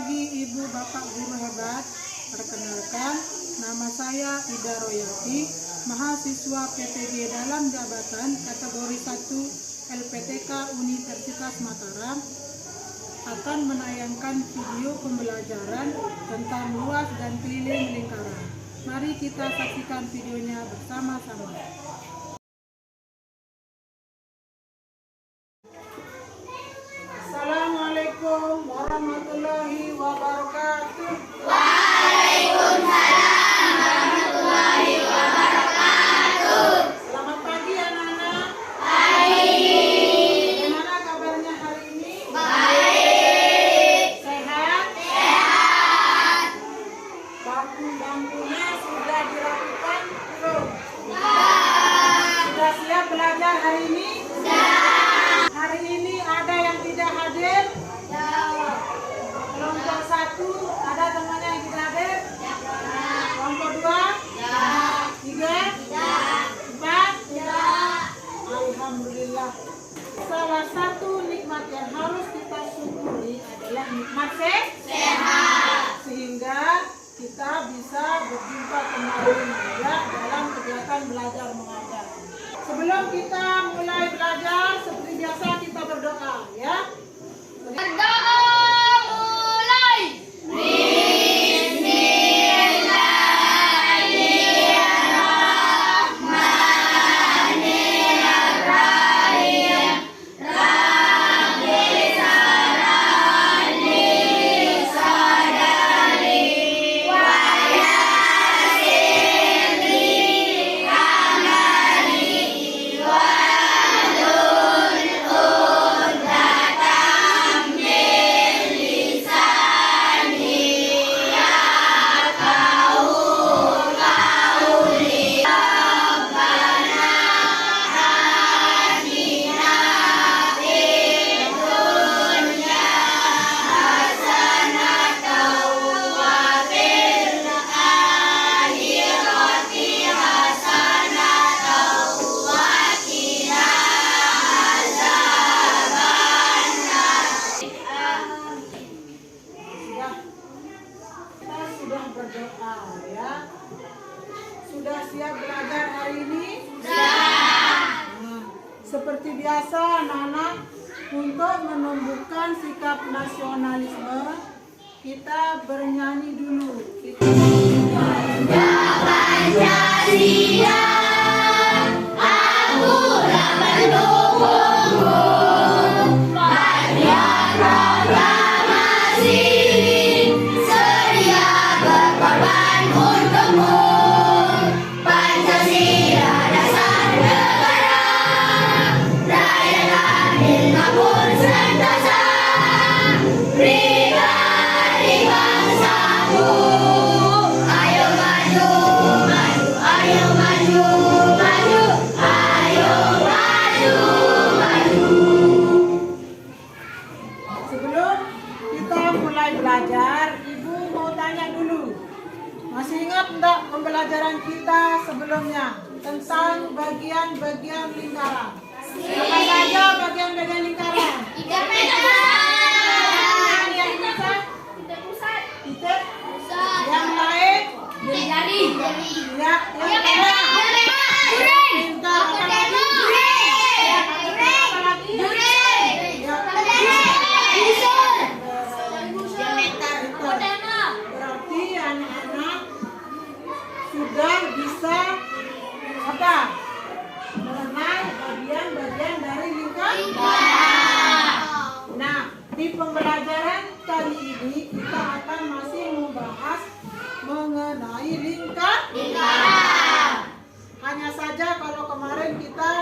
pagi Ibu Bapak Guru hebat. Perkenalkan, nama saya Ida Royati, mahasiswa PTG dalam jabatan kategori 1 LPTK Universitas Mataram, akan menayangkan video pembelajaran tentang luas dan keliling lingkaran. Mari kita saksikan videonya bersama-sama. Assalamualaikum warahmatullahi wabarakatuh. Waalaikumsalam warahmatullahi wabarakatuh. Selamat pagi anak-anak. Baik. Bagaimana kabarnya hari ini? Baik. Sehat? Sehat. Bangku-bangkunya sudah dirapikan belum? Sudah. Sudah siap belajar hari ini? Sudah. Hari ini ada yang tidak hadir? Jawab. Kelompok 1 ada temannya yang tidak hadir? Kelompok 2? Ya. 3? Ya. 4? Ya. Alhamdulillah. Salah satu nikmat yang harus kita syukuri adalah nikmat sehat. Sehingga kita bisa berjumpa kembali ya dalam kegiatan belajar mengajar. Sebelum kita mulai belajar, seperti biasa kita berdoa ya. Berdoa mulai. Bismillahirrahmanirrahim. Rabbi sarani sadari wa yassirli amali wahlul uqdatam min lisani yafqahu qawli. Rabbana atina fid dunya hasanatan wa fil akhirati hasanatan wa qina azabannar. Kita sudah berdoa ya. Sudah siap belajar hari ini? Nah, seperti biasa anak-anak, untuk menumbuhkan sikap nasionalisme, kita bernyanyi dulu. Pancasila, akulah pendukungmu. Panjang proklamasi, sedia berkorban untukmu. Pancasila dasar negara, rakyat adil makmur sentosa. Pribadi bangsaku, ayo maju, maju, ayo maju, maju, ayo maju, maju. Sebelum kita mulai belajar, Ibu mau tanya dulu. Masih ingat enggak pembelajaran kita sebelumnya tentang bagian-bagian lingkaran? Apa saja bagian-bagian lingkaran? Titik Yang bisa pusat, titik, pusat, yang lain jari, ya, yang tengah. Lingkar apa lagi? Apa lagi? Ya, berarti anak-anak sudah bisa apa? Mengenal bagian-bagian dari lingkaran. Nah, di pembelajaran kali ini kita akan masih membahas mengenai lingkaran. Hanya saja kalau kemarin kita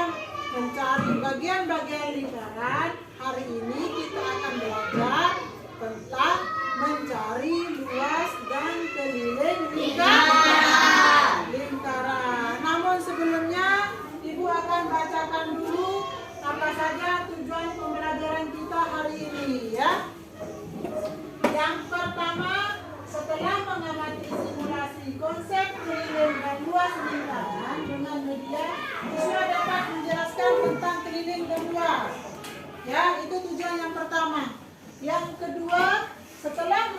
mencari bagian-bagian lingkaran, hari ini kita akan belajar tentang mencari luas dan keliling lingkaran. Namun sebelumnya Ibu akan bacakan dulu apa saja tujuan pembelajaran kita hari ini ya. Yang pertama, setelah mengamati simulasi konsep keliling dan luas lingkaran dengan media, siswa dapat menjelaskan tentang keliling dan luas. Ya, itu tujuan yang pertama. Yang kedua, setelah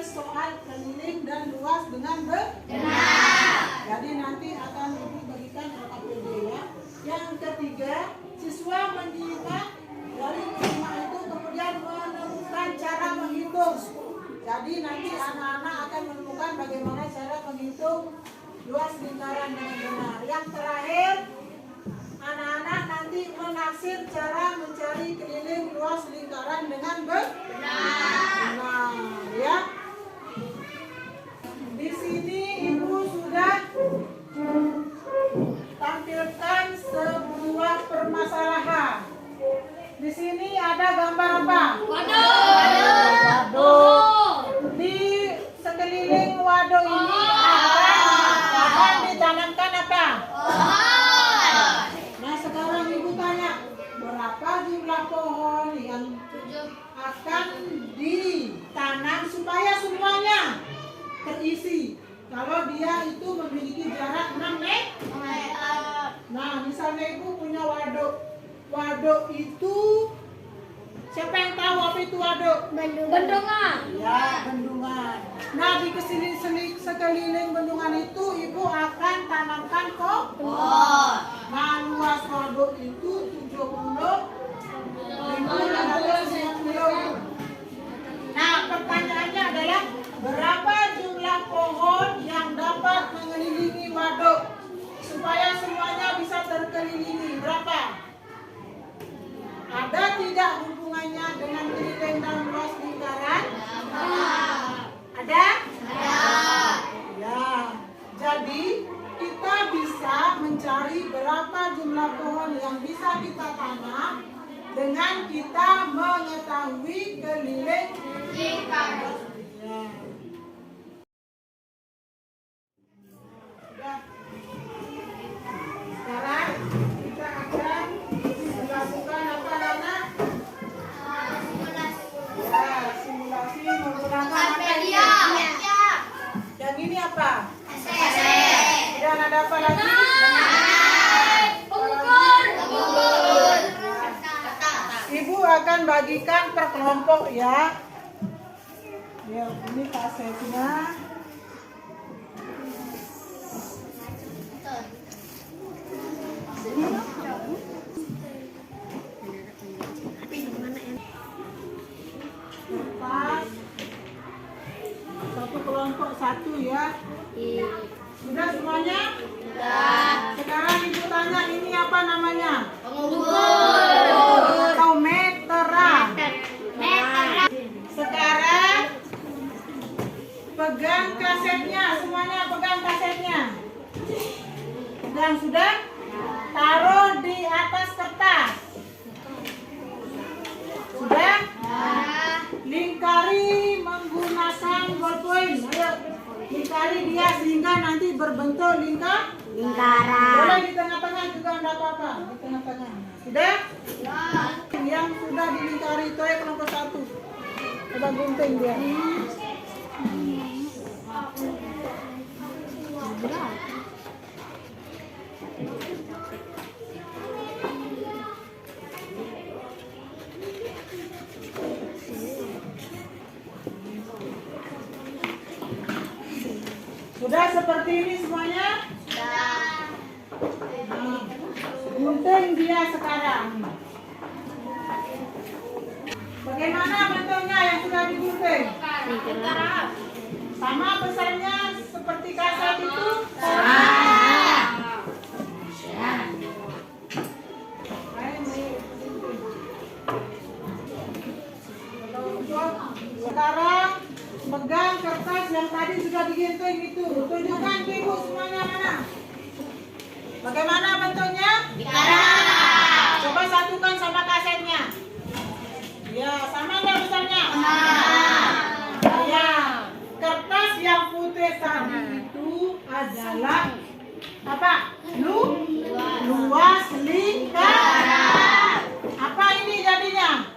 soal keliling dan luas dengan benar. Jadi nanti akan Ibu bagikan LKPD ya. Yang ketiga, siswa menyimak dari menyimak itu kemudian menemukan cara menghitung. Jadi nanti anak-anak akan menemukan bagaimana cara menghitung luas lingkaran dengan benar. Yang terakhir, anak-anak nanti menaksir cara mencari keliling luas lingkaran dengan benar. Ya. Di sini Ibu sudah tampilkan sebuah permasalahan. Di sini ada gambar apa? Waduk. Di sekeliling waduk ini akan ditanamkan apa? Nah, sekarang Ibu tanya, berapa jumlah pohon yang akan ditanam supaya semuanya terisi? Kalau dia itu memiliki jarak 6 meter. Nah, misalnya Ibu punya waduk. Waduk itu, siapa yang tahu apa itu waduk? Bendungan. Ya, bendungan. Nah, di sekeliling bendungan itu Ibu akan tanamkan pohon. Nah, luas waduk itu 70.590. Nah, pertanyaannya adalah berapa jumlah pohon yang dapat mengelilingi waduk supaya semuanya bisa terkelilingi? Berapa? Ada tidak hubungannya dengan keliling dan luas lingkaran? Ada? Ya. Jadi kita bisa mencari berapa jumlah pohon yang bisa kita tanam dengan kita mengetahui keliling lingkaran. Ya. Sudah. Sekarang kita akan melakukan apa, Nana? Ya, simulasi menggunakan Wikipedia. Yang ini apa? Dan ada apa lagi? Ibu akan bagikan per kelompok ya. Ya, ini kasetnya. Kertas. Satu kelompok satu ya. Sudah semuanya? Sekarang Ibu tanya, ini apa namanya? Atau meteran. Sekarang pegang kasetnya, semuanya pegang kasetnya. Pegang sudah? Taruh di atas kertas. Sudah? Lingkari menggunakan ballpoint. Ayo, lingkari dia sehingga nanti berbentuk lingkaran. Boleh di tengah-tengah juga enggak apa-apa. Di tengah-tengah. Sudah? Yang sudah dilingkari itu ya kelompok satu. Coba gunting dia. Sudah seperti ini semuanya? Nah, gunting dia sekarang. Bagaimana bentuknya yang sudah digunting? Sama besarnya seperti kaset itu? Sekarang pegang kertas yang tadi sudah digunting itu. Tunjukkan ke Ibu semuanya mana? Bagaimana bentuknya? Coba satukan sama kasetnya. Ya, sama nggak besarnya? Ya, kertas yang putih tadi itu adalah apa? Luas lingkaran. Apa ini jadinya?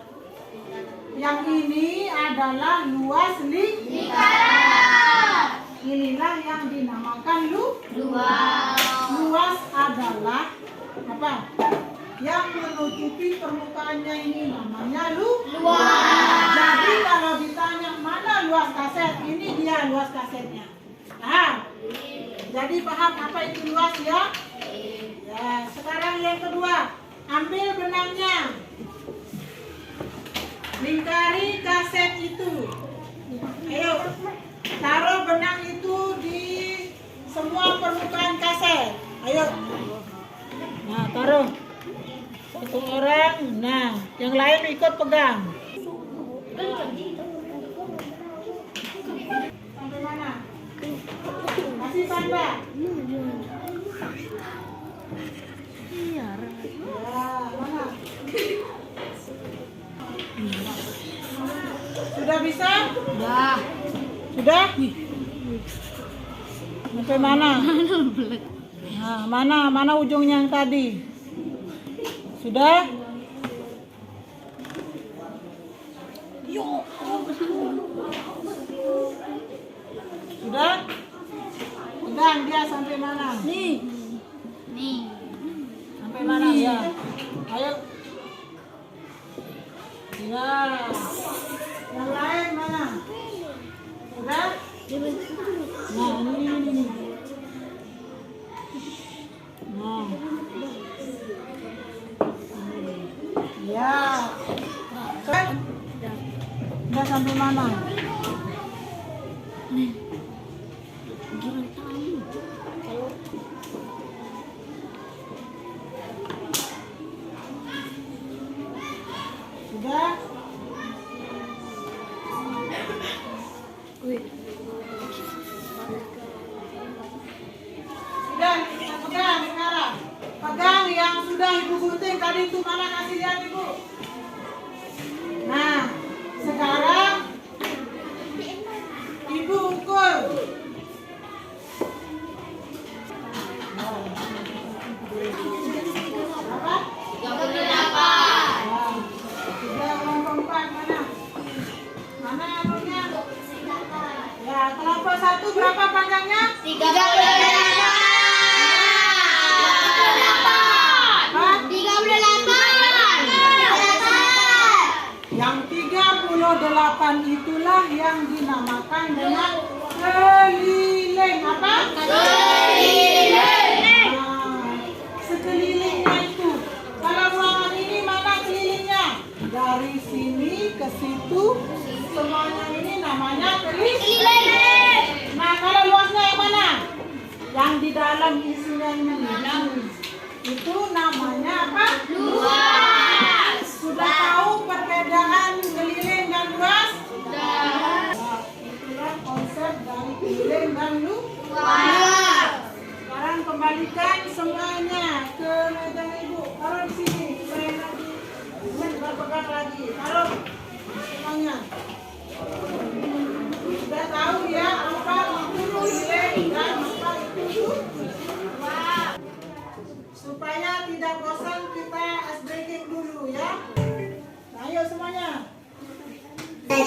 Yang ini adalah luas lingkaran. Inilah yang dinamakan luas adalah apa? Yang menutupi permukaannya ini namanya luas. Jadi kalau ditanya mana luas kaset, ini dia luas kasetnya. Paham? Jadi paham apa itu luas ya? Ya, sekarang yang kedua, ambil benangnya. Lingkari kaset itu. Ayo, taruh benang itu di semua permukaan kaset. Ayo. Nah, taruh. Satu orang. Nah, yang lain ikut pegang. Sampai mana? Masih tambah. Ya, mana? Sudah bisa? Sudah. Sudah? Sampai mana? Nah, mana ujungnya yang tadi? Sudah? Sudah? Pegang dia sampai mana? Nih. Sampai mana ya? Ayo. Ya. Yang lain mana? Sudah? Nah, ini. Nah. Ya. Kan? Udah sampai mana? Sudah? Sudah, kita pegang sekarang. Pegang yang sudah Ibu gunting tadi itu, mana kasih lihat Ibu. Nah, sekarang Ibu ukur. Berapa? 38. Nah, 3,4 mana? Mana anunya? Ya, kelompok 1 berapa panjangnya? 38. Hah? 38. Yang 38 itulah yang dinamakan dengan keliling. Apa? Keliling. Nah, sekelilingnya itu. Kalau ruangan ini mana kelilingnya? Dari sini ke situ, semuanya ini namanya keliling. Nah, kalau luasnya yang mana? Yang di dalam isinya ini. Itu namanya apa? Luas. Sudah tahu perbedaan keliling dan luas? Sudah. Nah, itulah konsep dari keliling dan Luas. Sekarang kembalikan semuanya ke meja Ibu. Taruh di sini supaya nanti berpegang lagi. Taruh semuanya. Sudah tahu ya apa itu keliling dan apa itu luas. Supaya tidak bosan kita ice breaking dulu ya. Nah, ayo semuanya. Ada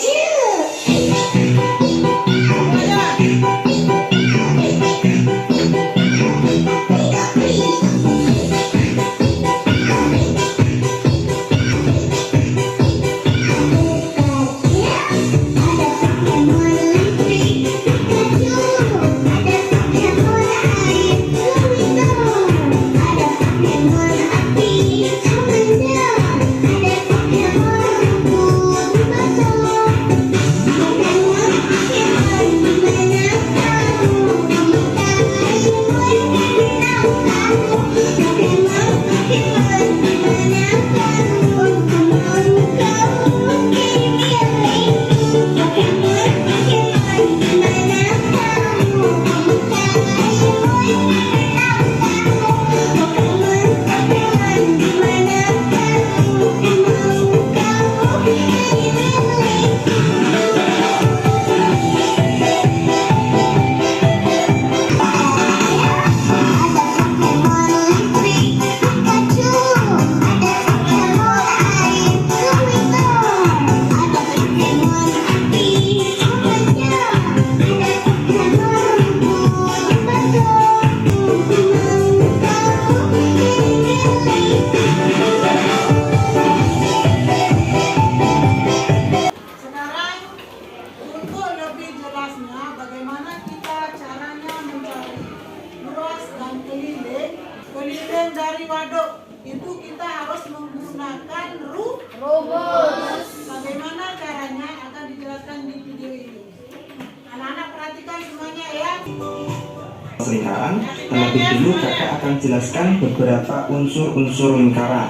lingkaran, terlebih dulu kakak akan jelaskan beberapa unsur-unsur lingkaran.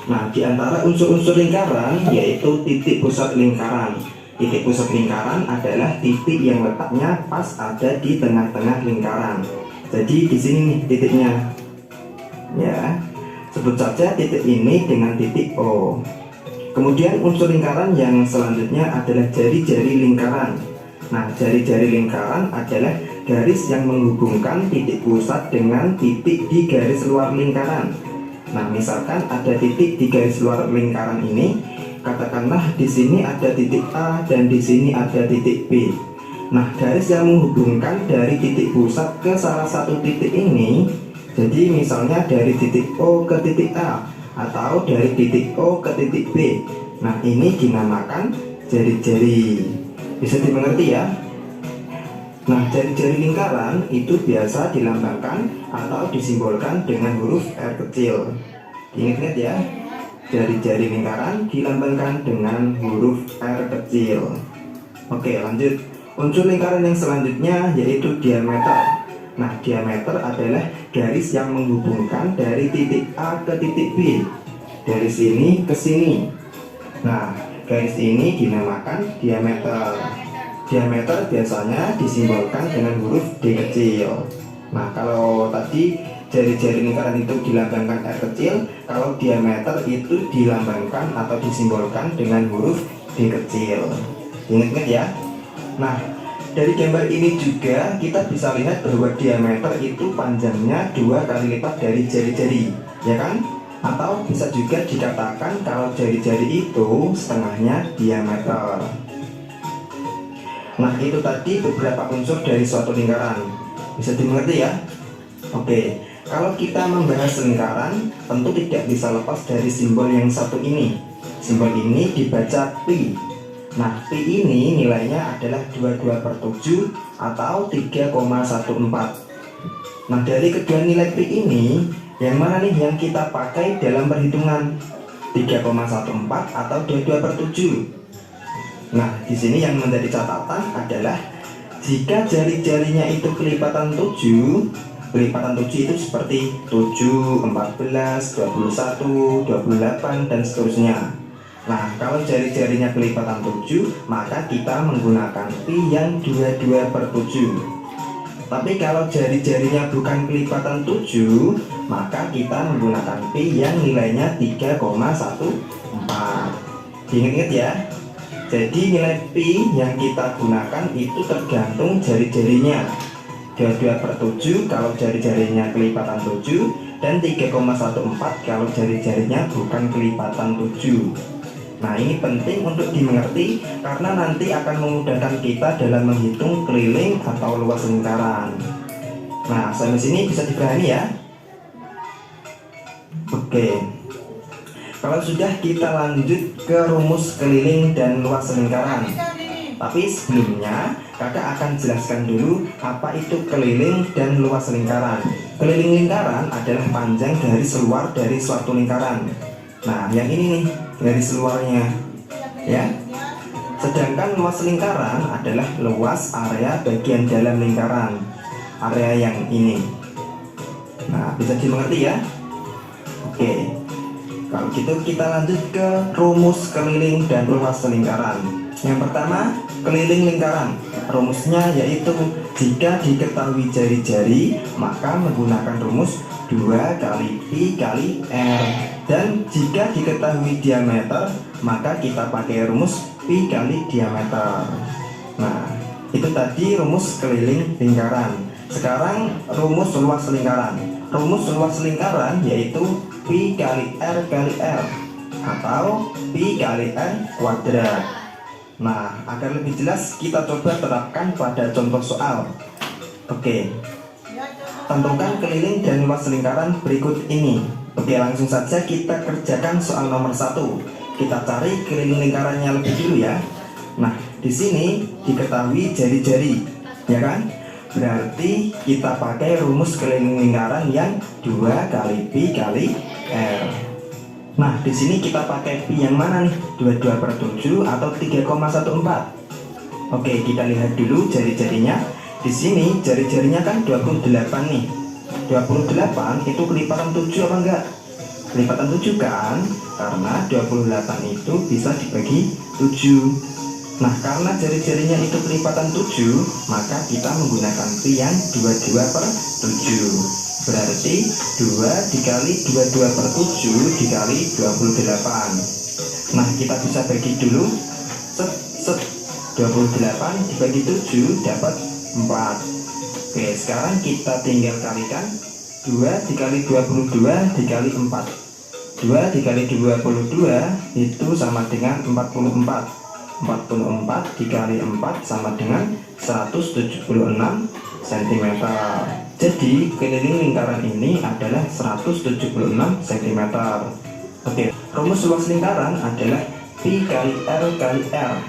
Nah, di antara unsur-unsur lingkaran yaitu titik pusat lingkaran. Titik pusat lingkaran adalah titik yang letaknya pas ada di tengah-tengah lingkaran. Jadi di sini nih titiknya. Ya, sebut saja titik ini dengan titik O. Kemudian unsur lingkaran yang selanjutnya adalah jari-jari lingkaran. Nah, jari-jari lingkaran adalah garis yang menghubungkan titik pusat dengan titik di garis luar lingkaran. Nah, misalkan ada titik di garis luar lingkaran ini, katakanlah di sini ada titik A dan di sini ada titik B. Nah, garis yang menghubungkan dari titik pusat ke salah satu titik ini, jadi misalnya dari titik O ke titik A atau dari titik O ke titik B. Nah, ini dinamakan jari-jari. Bisa dimengerti ya? Nah, jari-jari lingkaran itu biasa dilambangkan atau disimbolkan dengan huruf R kecil. Ingat-ingat ya, jari-jari lingkaran dilambangkan dengan huruf R kecil. Oke, lanjut. Unsur lingkaran yang selanjutnya yaitu diameter. Nah, diameter adalah garis yang menghubungkan dari titik A ke titik B, dari sini ke sini. Nah, garis ini dinamakan diameter. Diameter biasanya disimbolkan dengan huruf D kecil. Nah, kalau tadi jari-jari lingkaran itu dilambangkan R kecil, kalau diameter itu dilambangkan atau disimbolkan dengan huruf D kecil. Ingat-ingat ya. Nah, dari gambar ini juga kita bisa lihat bahwa diameter itu panjangnya 2 kali lipat dari jari-jari, ya kan? Atau bisa juga dikatakan kalau jari-jari itu setengahnya diameter. Nah, itu tadi beberapa unsur dari suatu lingkaran. Bisa dimengerti ya? Oke, kalau kita membahas lingkaran, tentu tidak bisa lepas dari simbol yang satu ini. Simbol ini dibaca pi. Nah, pi ini nilainya adalah 22/7 atau 3,14. Nah, dari kedua nilai pi ini, yang mana nih yang kita pakai dalam perhitungan? 3,14 atau 22/7? Nah, di sini yang menjadi catatan adalah jika jari-jarinya itu kelipatan 7, kelipatan 7 itu seperti 7, 14, 21, 28, dan seterusnya. Nah, kalau jari-jarinya kelipatan 7, maka kita menggunakan pi yang 22/7. Tapi kalau jari-jarinya bukan kelipatan 7, maka kita menggunakan pi yang nilainya 3,14. Ingat-ingat ya. Jadi nilai pi yang kita gunakan itu tergantung jari-jarinya. 22/7 kalau jari-jarinya kelipatan 7, dan 3,14 kalau jari-jarinya bukan kelipatan 7. Nah, ini penting untuk dimengerti karena nanti akan memudahkan kita dalam menghitung keliling atau luas lingkaran. Nah, sampai sini bisa dipahami ya? Oke. Kalau sudah, kita lanjut ke rumus keliling dan luas lingkaran. Tapi sebelumnya, kakak akan jelaskan dulu apa itu keliling dan luas lingkaran. Keliling lingkaran adalah panjang garis luar dari suatu lingkaran. Nah, yang ini nih garis luarnya, ya. Sedangkan luas lingkaran adalah luas area bagian dalam lingkaran, area yang ini. Nah, bisa dimengerti ya? Oke, kalau gitu kita lanjut ke rumus keliling dan luas lingkaran. Yang pertama, keliling lingkaran. Rumusnya yaitu jika diketahui jari-jari, maka menggunakan rumus 2 kali pi kali r. Dan jika diketahui diameter, maka kita pakai rumus pi kali diameter. Nah, itu tadi rumus keliling lingkaran. Sekarang rumus luas lingkaran. Rumus luas lingkaran yaitu pi kali r kali r atau pi kali r kuadrat. Nah, agar lebih jelas kita coba terapkan pada contoh soal. Oke, tentukan keliling dan luas lingkaran berikut ini. Oke, langsung saja kita kerjakan soal nomor 1. Kita cari keliling lingkarannya lebih dulu ya. Nah, di sini diketahui jari-jari, ya kan? Berarti kita pakai rumus keliling lingkaran yang 2 kali pi kali r. Nah, di sini kita pakai pi yang mana nih? 22/7 atau 3,14? Oke, kita lihat dulu jari-jarinya. Di sini jari-jarinya kan 28 nih. 28 itu kelipatan 7 apa enggak? Kelipatan 7 kan? Karena 28 itu bisa dibagi 7. Nah, karena jari-jarinya itu kelipatan 7, maka kita menggunakan pi yang 22/7. Berarti 2 dikali 22/7 dikali 28. Nah, kita bisa bagi dulu. Set 28 dibagi 7 dapat 4. Oke, sekarang kita tinggal kalikan. 2 dikali 22 dikali 4. 2 dikali 22 itu sama dengan 44. 44 dikali 4 sama dengan 176 cm. Jadi keliling lingkaran ini adalah 176 cm. Oke, rumus luas lingkaran adalah pi kali r kali r.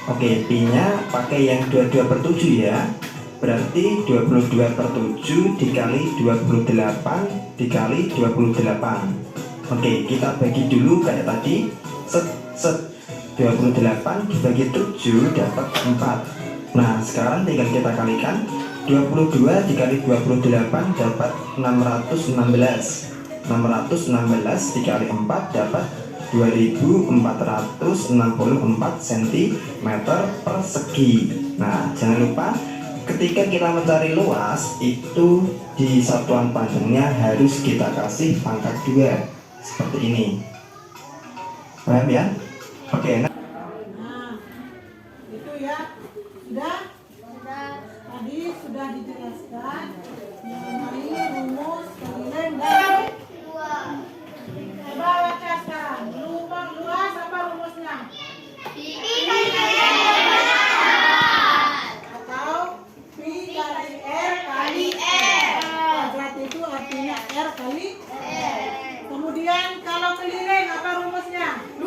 Oke, pi nya pakai yang 22/7 ya. Berarti 22/7 dikali 28 dikali 28. Oke, kita bagi dulu kayak tadi. Set 28 dibagi 7 dapat 4. Nah, sekarang tinggal kita kalikan. 22 dikali 28 dapat 616. 616 dikali 4 dapat 2464 cm persegi. Nah, jangan lupa ketika kita mencari luas itu di satuan panjangnya harus kita kasih pangkat 2 seperti ini. Paham ya? Oke. Nah, itu ya. Sudah? Tadi sudah dijelaskan mengenai rumus keliling dan coba baca sekarang. Luas apa rumusnya? Atau pi kali r kali kuadrat itu artinya r kali. Kemudian kalau keliling apa rumusnya? 2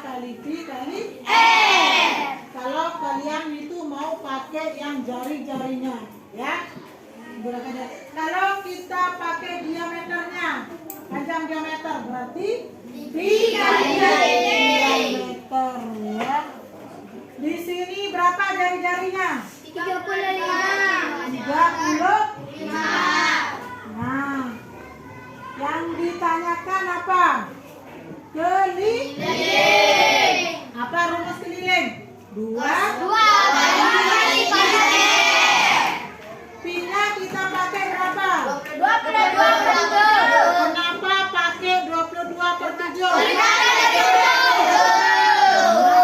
kali pi kali kalau kalian itu mau pakai yang jari-jarinya ya. Kalau kita pakai diameternya, panjang diameter berarti pi kali diameter ya. Di sini berapa jari-jarinya? 35. Nah, yang ditanyakan apa? Keliling. Apa rumus keliling? 2 kali pi-nya kita pakai berapa? 22/7. Kenapa pakai 22/7? Karena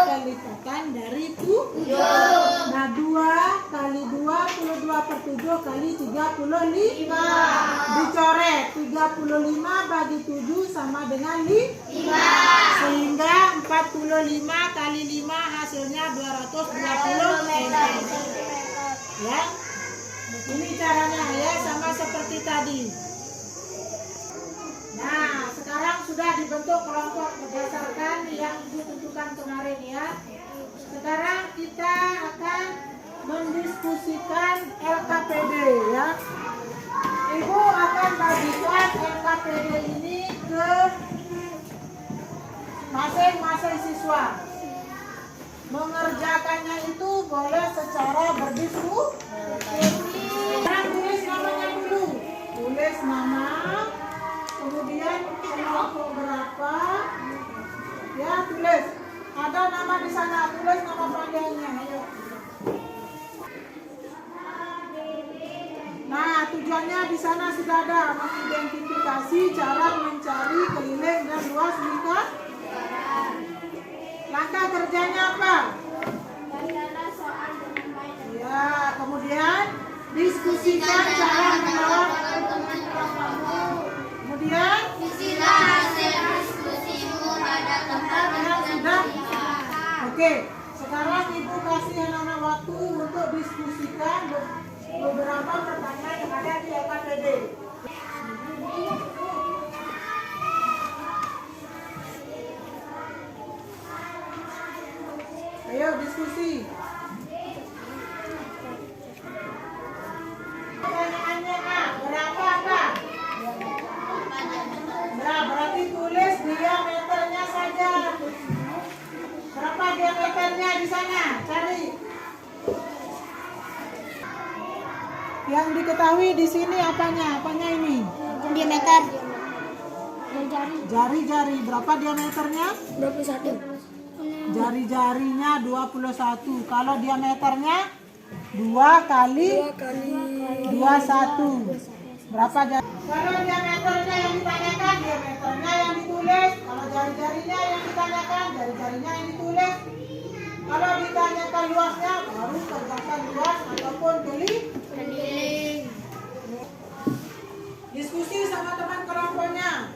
kelipatan dari 7. Nah, 2 kali 22/7 kali 35. Dicoret 35 bagi 7 sama dengan 5. Sehingga 45 kali 5 hasilnya 220 cm. Ya. Ini caranya ya, sama seperti tadi. Nah, sekarang sudah dibentuk kelompok berdasarkan yang ditentukan kemarin ya. Sekarang kita akan mendiskusikan LKPD ya. Ibu akan bagikan LKPD ini ke masing-masing siswa. Mengerjakannya itu boleh secara berdiskusi. Tulis namanya dulu. Tulis nama, kemudian kelompok berapa. Ya, tulis. Ada nama di sana, tulis nama panjangnya. Ayo. Nah, tujuannya di sana sudah ada, mengidentifikasi cara mencari keliling dan luas lingkaran. Langkah kerjanya apa? Ya, kemudian diskusikan cara menjawab. Kemudian sudah. Oke, sekarang ibu kasih anak-anak waktu untuk diskusikan beberapa pertanyaan yang ada di LKPD. Ayo diskusi. Pertanyaannya A, berapa apa? Nah, berarti tulis diameternya saja. Berapa diameternya di sana? Cari. Yang diketahui di sini apanya? Apanya ini? Diameter. Jari-jari. Berapa diameternya? 21. Jari-jarinya 21. Kalau diameternya 2 kali 21. Berapa jari? Kalau diameternya yang ditanyakan, diameternya yang ditulis. Kalau jari-jarinya yang ditanyakan, jari-jarinya yang ditulis. Kalau ditanyakan luasnya, baru kerjakan luas ataupun keliling. Diskusi sama teman kelompoknya.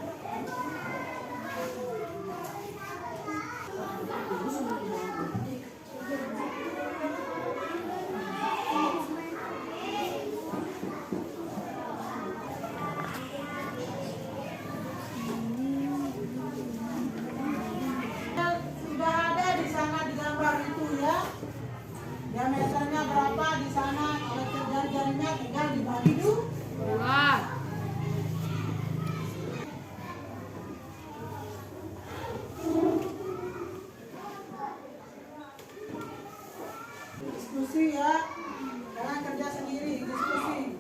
Sudah ada di sana di gambar itu ya. Diameternya berapa di sana? Kalau jari-jarinya tinggal dibagi dua. Diskusi ya, jangan kerja sendiri, diskusi.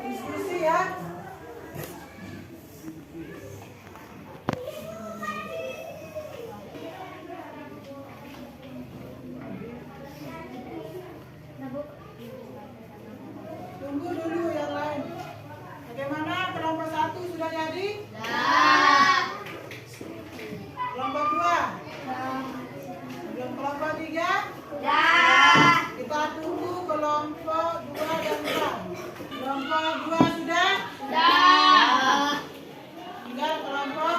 Diskusi ya. Tunggu dulu yang lain. Bagaimana kelompok 1 sudah jadi? Kelompok 2? Belum. Kelompok 3? Kita tunggu kelompok 2 dan 3. Kelompok 2 sudah? Tinggal kelompok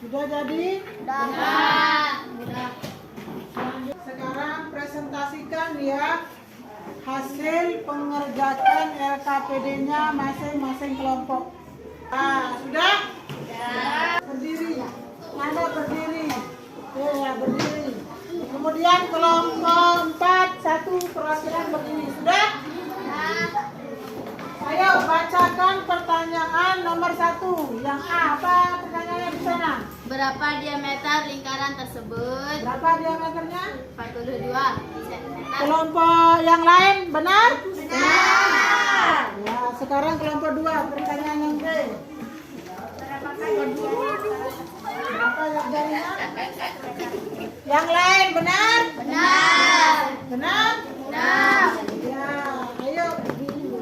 sudah jadi? Sekarang presentasikan ya hasil pengerjaan LKPD-nya masing-masing kelompok. Sudah? Berdiri. Anda berdiri. Ya, berdiri. Kemudian kelompok 4, 1 perwakilan berdiri. Sudah? Ayo bacakan pertanyaan nomor 1. Yang A, apa pertanyaannya di sana? Berapa diameter lingkaran tersebut? Berapa diameternya? 42 cm. Kelompok yang lain benar? Benar. Ya, sekarang kelompok 2, pertanyaan yang B. Berapa yang jarinya? Yang lain benar? Benar. Benar? Benar. Ya, ayo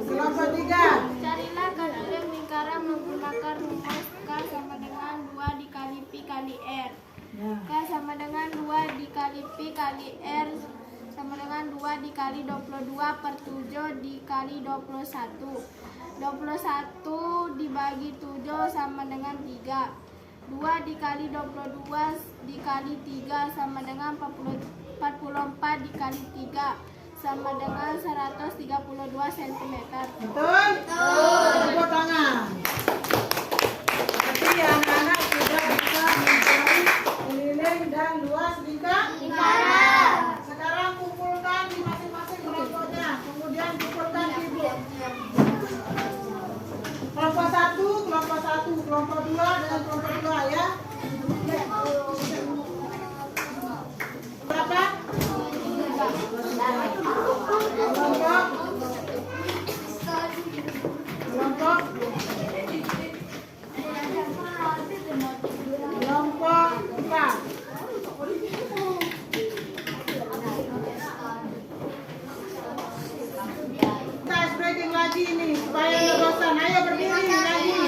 kelompok 3. Carilah garis lingkaran menggunakan rumus K sama dengan 2 dikali Pi kali R. Ya. K sama dengan 2 dikali Pi kali R sama dengan 2 dikali 22 per 7 dikali 21. 21 dibagi 7 sama dengan 3. 2 dikali 22 dikali 3 sama dengan 44 dikali 3 sama dengan 132 cm. Betul? Tepuk tangan. Berarti anak-anak sudah bisa mencari keliling dan luas lingkaran. Sekarang kumpulkan di masing-masing kelompoknya. Kemudian kumpulkan di blok. Kelompok 1, kelompok 1, kelompok 2 dan kelompok 2 ya. Berapa? Kelompok 4. Kita ice breaking lagi ini supaya nggak bosan. Ayo berdiri lagi.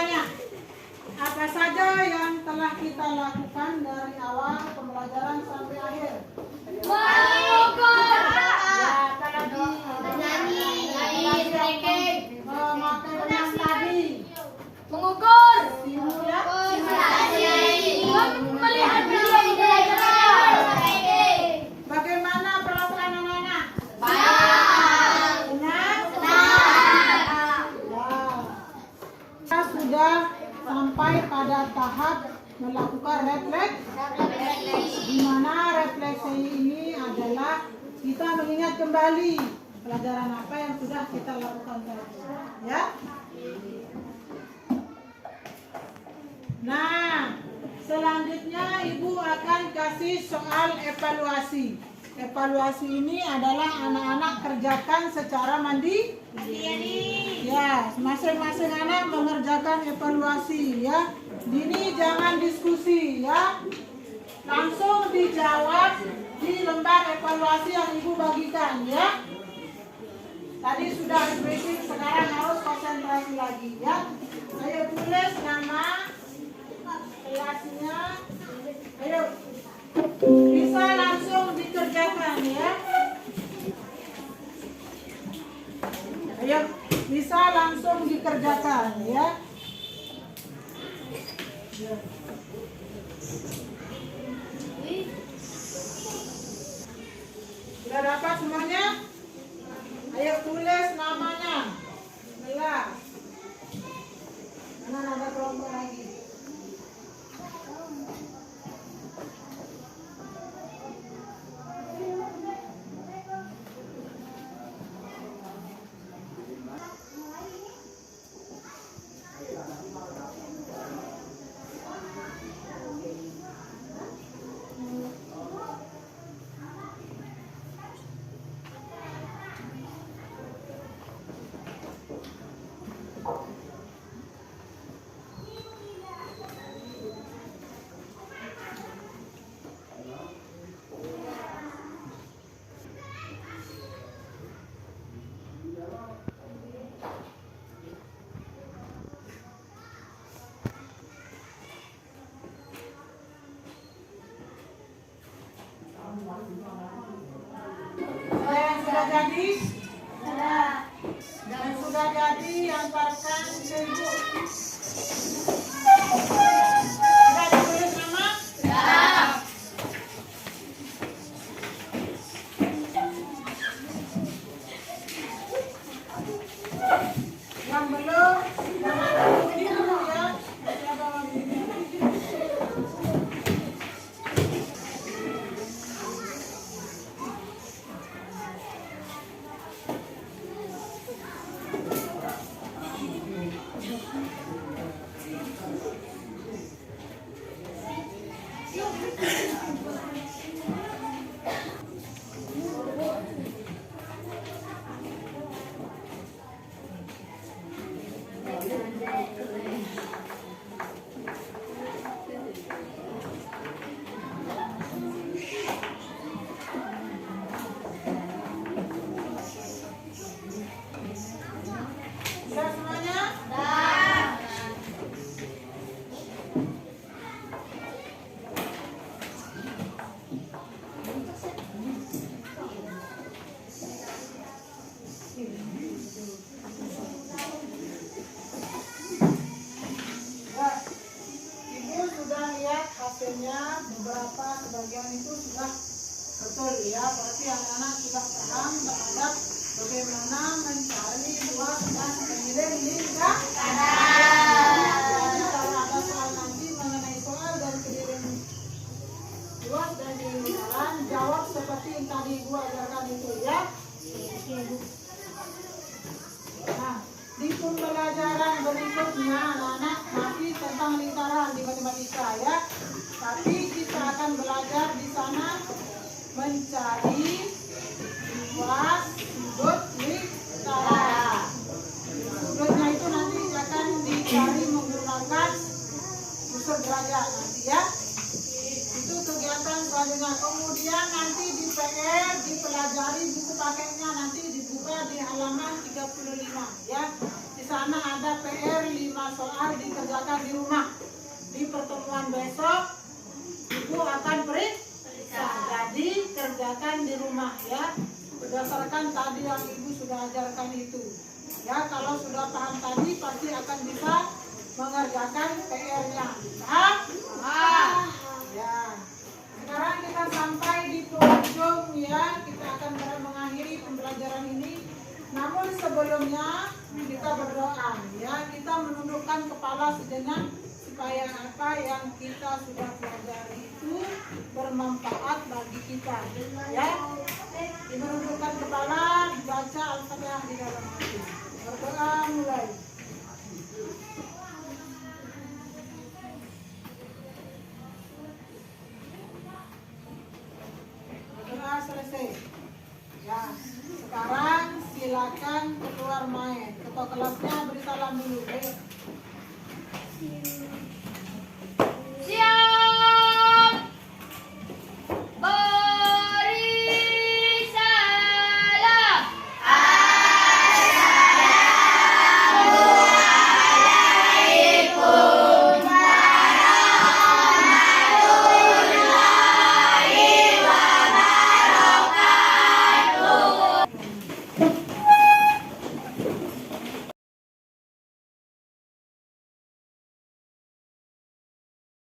bertanya, apa saja yang telah kita lakukan dari awal pembelajaran sampai akhir? Memakai benang tadi. Mengukur. Melihat video Bagaimana perasaan anak-anak? baik. Benar? Ya. Kita sudah sampai pada tahap melakukan refleksi, di mana refleksi ini adalah kita mengingat kembali pelajaran apa yang sudah kita lakukan tadi. Ya. Nah, selanjutnya Ibu akan kasih soal evaluasi. Evaluasi ini adalah anak-anak kerjakan secara mandiri. Ya, masing-masing anak mengerjakan evaluasi ya. Ini jangan diskusi ya. Langsung dijawab di lembar evaluasi yang Ibu bagikan ya. Tadi sudah briefing, sekarang harus konsentrasi lagi ya. Ayo tulis nama kelasnya. Ayo. Bisa langsung dikerjakan ya. Ayo, bisa langsung dikerjakan ya. Sudah dapat semuanya? Ayo tulis namanya. Belas. Mana ada kelompok lagi? Sudah jadi? Dan sudah jadi, antarkan ke Ibu. Sudah ditulis nama? Yang belum, jangan ini dulu ya. Siapa lagi? Sudah semuanya? Ibu sudah lihat hasilnya, beberapa sebagian itu sudah betul ya, berarti anak-anak sudah paham terhadap bagaimana mencari luas dan pengirim lingkaran. Jadi kalau ada soal nanti mengenai soal dan pengirim luas dan pengirim lingkaran, jawab seperti yang tadi Ibu ajarkan itu ya. Nah, di pembelajaran berikutnya anak-anak masih tentang lingkaran di matematika ya. Tapi kita akan belajar di sana mencari luas sudut lingkaran. Sudutnya itu nanti akan dicari menggunakan unsur derajat nanti ya. Itu kegiatan selanjutnya. Kemudian nanti di PR dipelajari buku paketnya, nanti dibuka di halaman 35 ya. Di sana ada PR 5 soal dikerjakan di rumah. Di pertemuan besok Ibu akan periksa. Jadi kerjakan di rumah ya. Berdasarkan tadi yang Ibu sudah ajarkan itu. Ya, kalau sudah paham tadi pasti akan bisa mengerjakan PR-nya. Paham? Paham. Ya. Sekarang kita sampai di penghujung ya. Kita akan mengakhiri pembelajaran ini. Namun sebelumnya kita berdoa ya. Kita menundukkan kepala sejenak supaya apa yang kita sudah pelajari itu bermanfaat bagi kita. Ya. Menundukkan kepala, dibaca Al-Fatihah di dalam hati. Berdoa mulai. Berdoa selesai. Ya, sekarang silakan keluar main. Ketua kelasnya beri salam dulu. Ayo.